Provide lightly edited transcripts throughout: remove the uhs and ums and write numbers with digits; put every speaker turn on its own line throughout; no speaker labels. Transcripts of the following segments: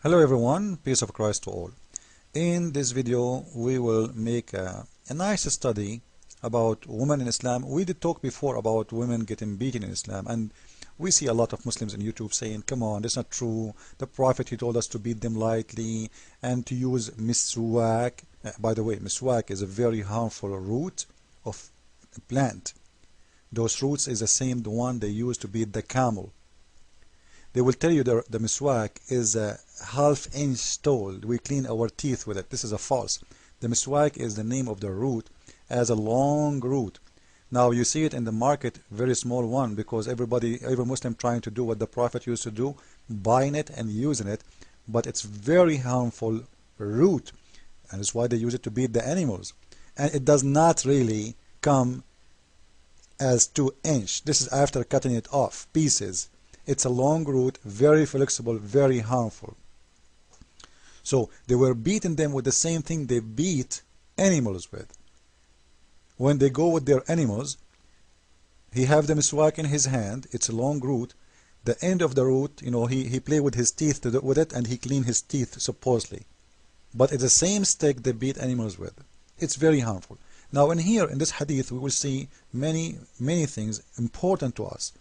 Hello everyone, peace of Christ to all. In this video we will make a nice study about women in Islam. We did talk before about women getting beaten in Islam, and we see a lot of Muslims on YouTube saying, come on, that's not true. The Prophet, he told us to beat them lightly and to use miswak. By the way, miswak is a very harmful root of a plant. Those roots is the same the one they use to beat the camel. They will tell you the miswak is a half-inch tall. We clean our teeth with it. This is a false. The miswak is the name of the root as a long root. Now you see it in the market, very small one, because every Muslim trying to do what the Prophet used to do, buying it and using it, but it's very harmful root, and it's why they use it to beat the animals. And it does not really come as 2 inch. This is after cutting it off pieces. It's a long root, very flexible, very harmful. So they were beating them with the same thing they beat animals with. When they go with their animals, he have the miswak in his hand. It's a long root. The end of the root, he play with his teeth with it, and he clean his teeth supposedly. But it's the same stick they beat animals with. It's very harmful. Now in this hadith, we will see many things important to us.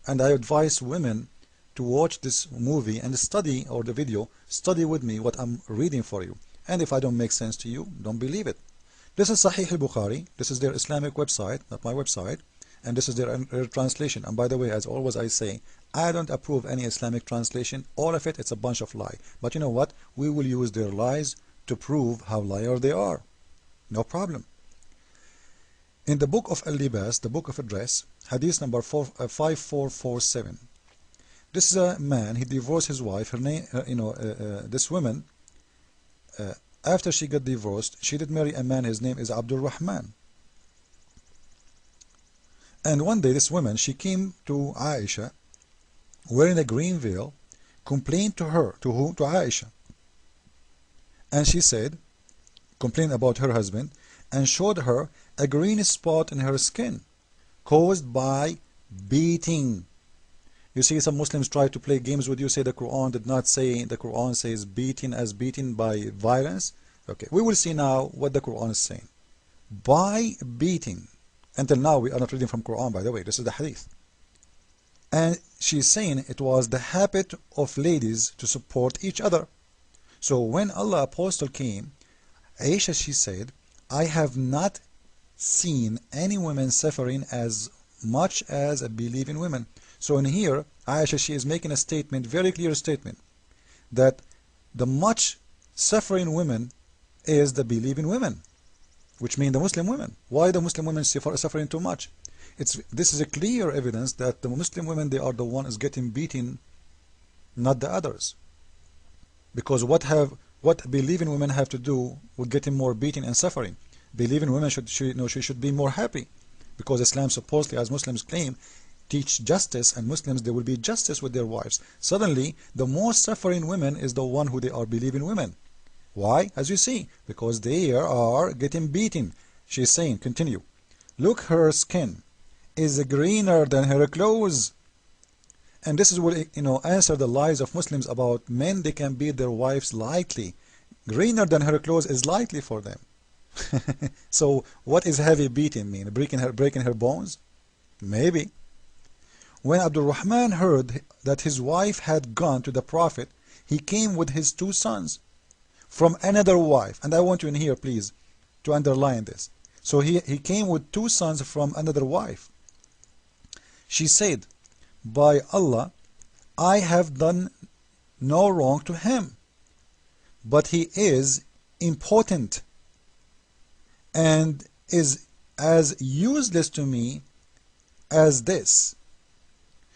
And I advise women to watch this movie and study, or the video, study with me what I'm reading for you. And if I don't make sense to you, don't believe it. This is Sahih al-Bukhari. This is their Islamic website, not my website. And this is their translation. And by the way, as always I say, I don't approve any Islamic translation. All of it, it's a bunch of lie. But you know what? We will use their lies to prove how liar they are. No problem. In the book of Al-Libas, the book of address, hadith number 5447. This is a man, he divorced his wife. Her name, this woman, after she got divorced, she did marry a man, his name is Abdul Rahman. And one day this woman, she came to Aysha wearing a green veil, complained to her, to whom? To Aysha. And she said, complained about her husband, and showed her a green spot in her skin caused by beating. You see, some Muslims try to play games with you, say the Quran did not say, the Quran says beating as beaten by violence. Okay, we will see now what the Quran is saying. By beating. Until now we are not reading from Quran, by the way, this is the hadith. And she's saying it was the habit of ladies to support each other. So when Allah Apostle came, Aysha, she said, I have not seen any women suffering as much as a believing women. So in here, Aysha, she is making a statement, very clear statement, that the much suffering women is the believing women, which means the Muslim women. Why the Muslim women suffering too much? This is a clear evidence that the Muslim women, they are the ones getting beaten, not the others. Because what believing women have to do with getting more beating and suffering? Believing women should be more happy, because Islam supposedly, as Muslims claim, teach justice, and Muslims, there will be justice with their wives. Suddenly the most suffering women is the one who they are believing women. Why? As you see, because they are getting beaten. She's saying, continue, look, her skin is greener than her clothes. And this is what answer the lies of Muslims about men. They can beat their wives lightly. Greener than her clothes is lightly for them. So what is heavy beating mean? Breaking her bones? Maybe. When Abdul Rahman heard that his wife had gone to the Prophet, he came with his 2 sons from another wife. And I want you in here, please, to underline this. So he came with 2 sons from another wife. She said, by Allah, I have done no wrong to him, but he is impotent and is as useless to me as this.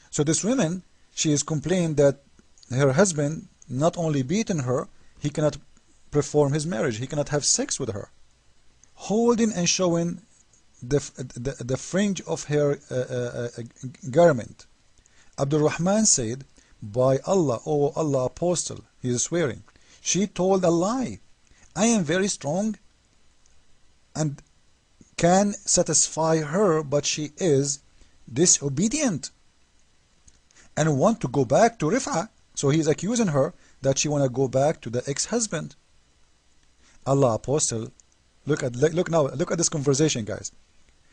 So this woman, she is complaining that her husband not only beaten her, he cannot perform his marriage, he cannot have sex with her. Holding and showing the fringe of her garment, Abdul Rahman said, by Allah, O Allah Apostle, he is swearing, she told a lie. I am very strong and can satisfy her, but she is disobedient and want to go back to Rif'a. So he is accusing her that she want to go back to the ex-husband. Allah Apostle, look at this conversation, guys.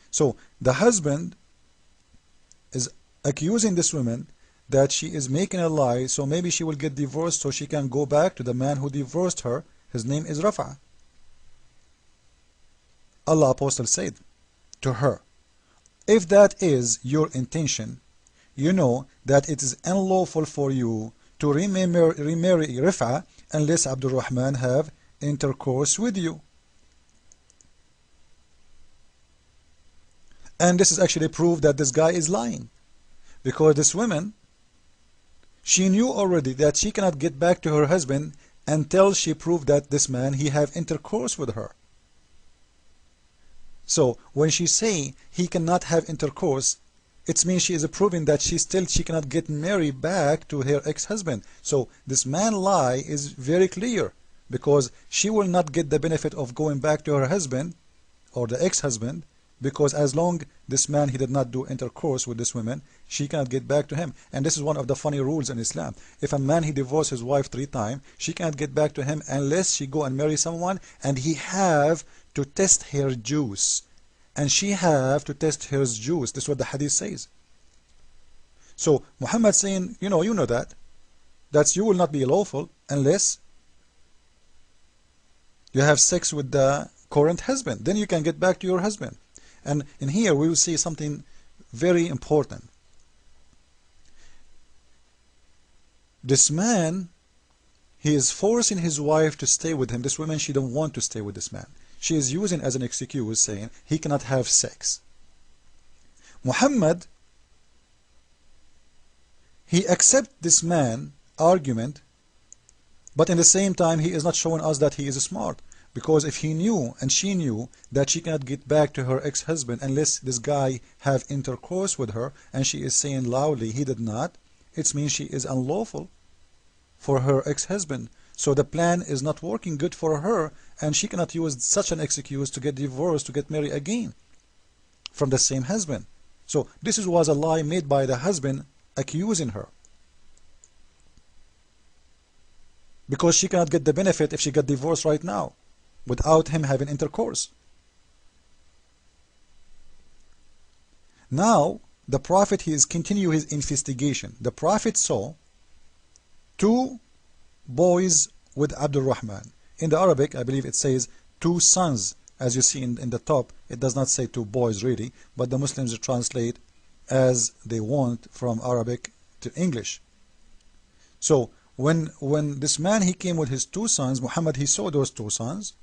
So the husband is accusing this woman that she is making a lie, so maybe she will get divorced so she can go back to the man who divorced her. His name is Rafa. Allah Apostle said to her, if that is your intention, you know that it is unlawful for you to remarry Rafa unless Abdul Rahman have intercourse with you. And this is actually proof that this guy is lying, because this woman, she knew already that she cannot get back to her husband until she proved that this man, he have intercourse with her. So when she say he cannot have intercourse, it means she is proving that she cannot get married back to her ex-husband. So this man lie is very clear, because she will not get the benefit of going back to her husband or the ex-husband, because as long this man he did not do intercourse with this woman, she cannot get back to him. And this is one of the funny rules in Islam. If a man he divorced his wife 3 times, she cannot get back to him unless she go and marry someone, and he have to test her juice, and she have to test her juice. This is what the hadith says. So Muhammad saying, you know that you will not be lawful unless you have sex with the current husband, then you can get back to your husband. And in here we will see something very important. This man, he is forcing his wife to stay with him. This woman, she don't want to stay with this man. She is using as an excuse, saying he cannot have sex. Muhammad, he accepts this man argument, but in the same time he is not showing us that he is smart. Because if he knew and she knew that she cannot get back to her ex-husband unless this guy have intercourse with her, and she is saying loudly he did not, it means she is unlawful for her ex-husband. So the plan is not working good for her, and she cannot use such an excuse to get divorced, to get married again from the same husband. So this was a lie made by the husband accusing her, because she cannot get the benefit if she got divorced right now without him having intercourse. Now the Prophet, he is continue his investigation. The Prophet saw 2 boys with Abdul Rahman. In the Arabic, I believe it says 2 sons. As you see in the top, it does not say 2 boys really, but the Muslims translate as they want from Arabic to English. So when this man, he came with his 2 sons, Muhammad, he saw those 2 sons,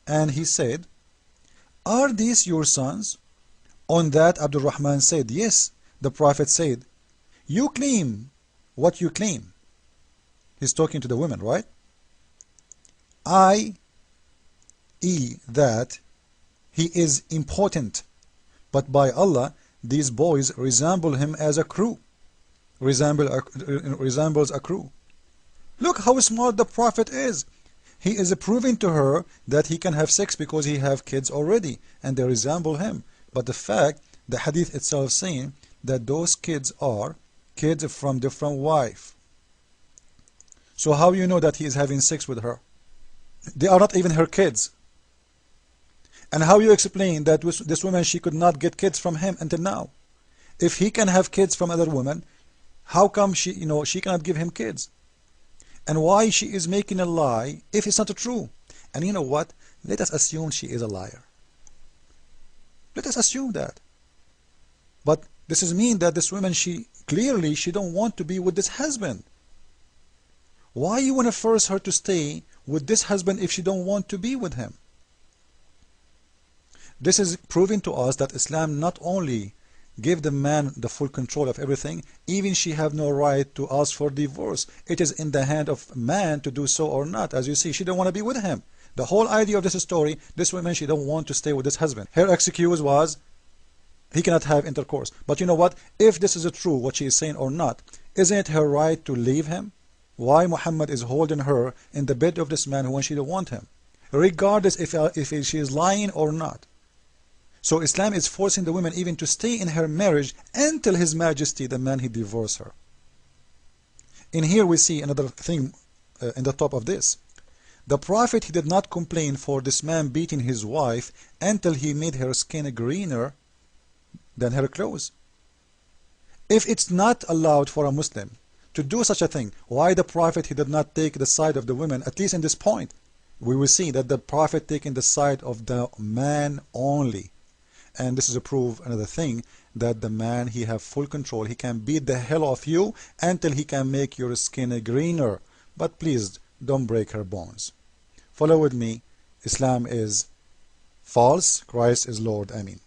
and he said, are these your sons? On that Abdul Rahman said, yes. The Prophet said, you claim what you claim. He's talking to the women, right? i.e. that he is important, but by Allah these boys resemble him as a crew. Resembles a crew. Look how smart the Prophet is. He is proving to her that he can have sex because he have kids already and they resemble him. But the fact, the hadith itself saying that those kids are kids from different wife. So how you know that he is having sex with her? They are not even her kids. And how you explain that this woman, she could not get kids from him until now? If he can have kids from other women, how come she cannot give him kids? And why she is making a lie if it's not true? And you know what? Let us assume she is a liar. Let us assume that. But this is mean that this woman, she clearly don't want to be with this husband. Why you want to force her to stay with this husband if she don't want to be with him? This is proving to us that Islam not only give the man the full control of everything, even she have no right to ask for divorce. It is in the hand of man to do so or not. As you see, she don't want to be with him. The whole idea of this story, this woman, she don't want to stay with this husband. Her excuse was he cannot have intercourse. But you know what? If this is true, what she is saying or not, isn't it her right to leave him? Why Muhammad is holding her in the bed of this man when she don't want him, regardless if she is lying or not? So Islam is forcing the woman even to stay in her marriage until His Majesty, the man, he divorced her. In here we see another thing in the top of this. The Prophet, he did not complain for this man beating his wife until he made her skin greener than her clothes. If it's not allowed for a Muslim to do such a thing, why the Prophet, he did not take the side of the women, at least in this point? We will see that the Prophet taking the side of the man only. And this is a proof, another thing, that the man, he have full control. He can beat the hell off you until he can make your skin greener. But please don't break her bones. Follow with me. Islam is false. Christ is Lord. Amen.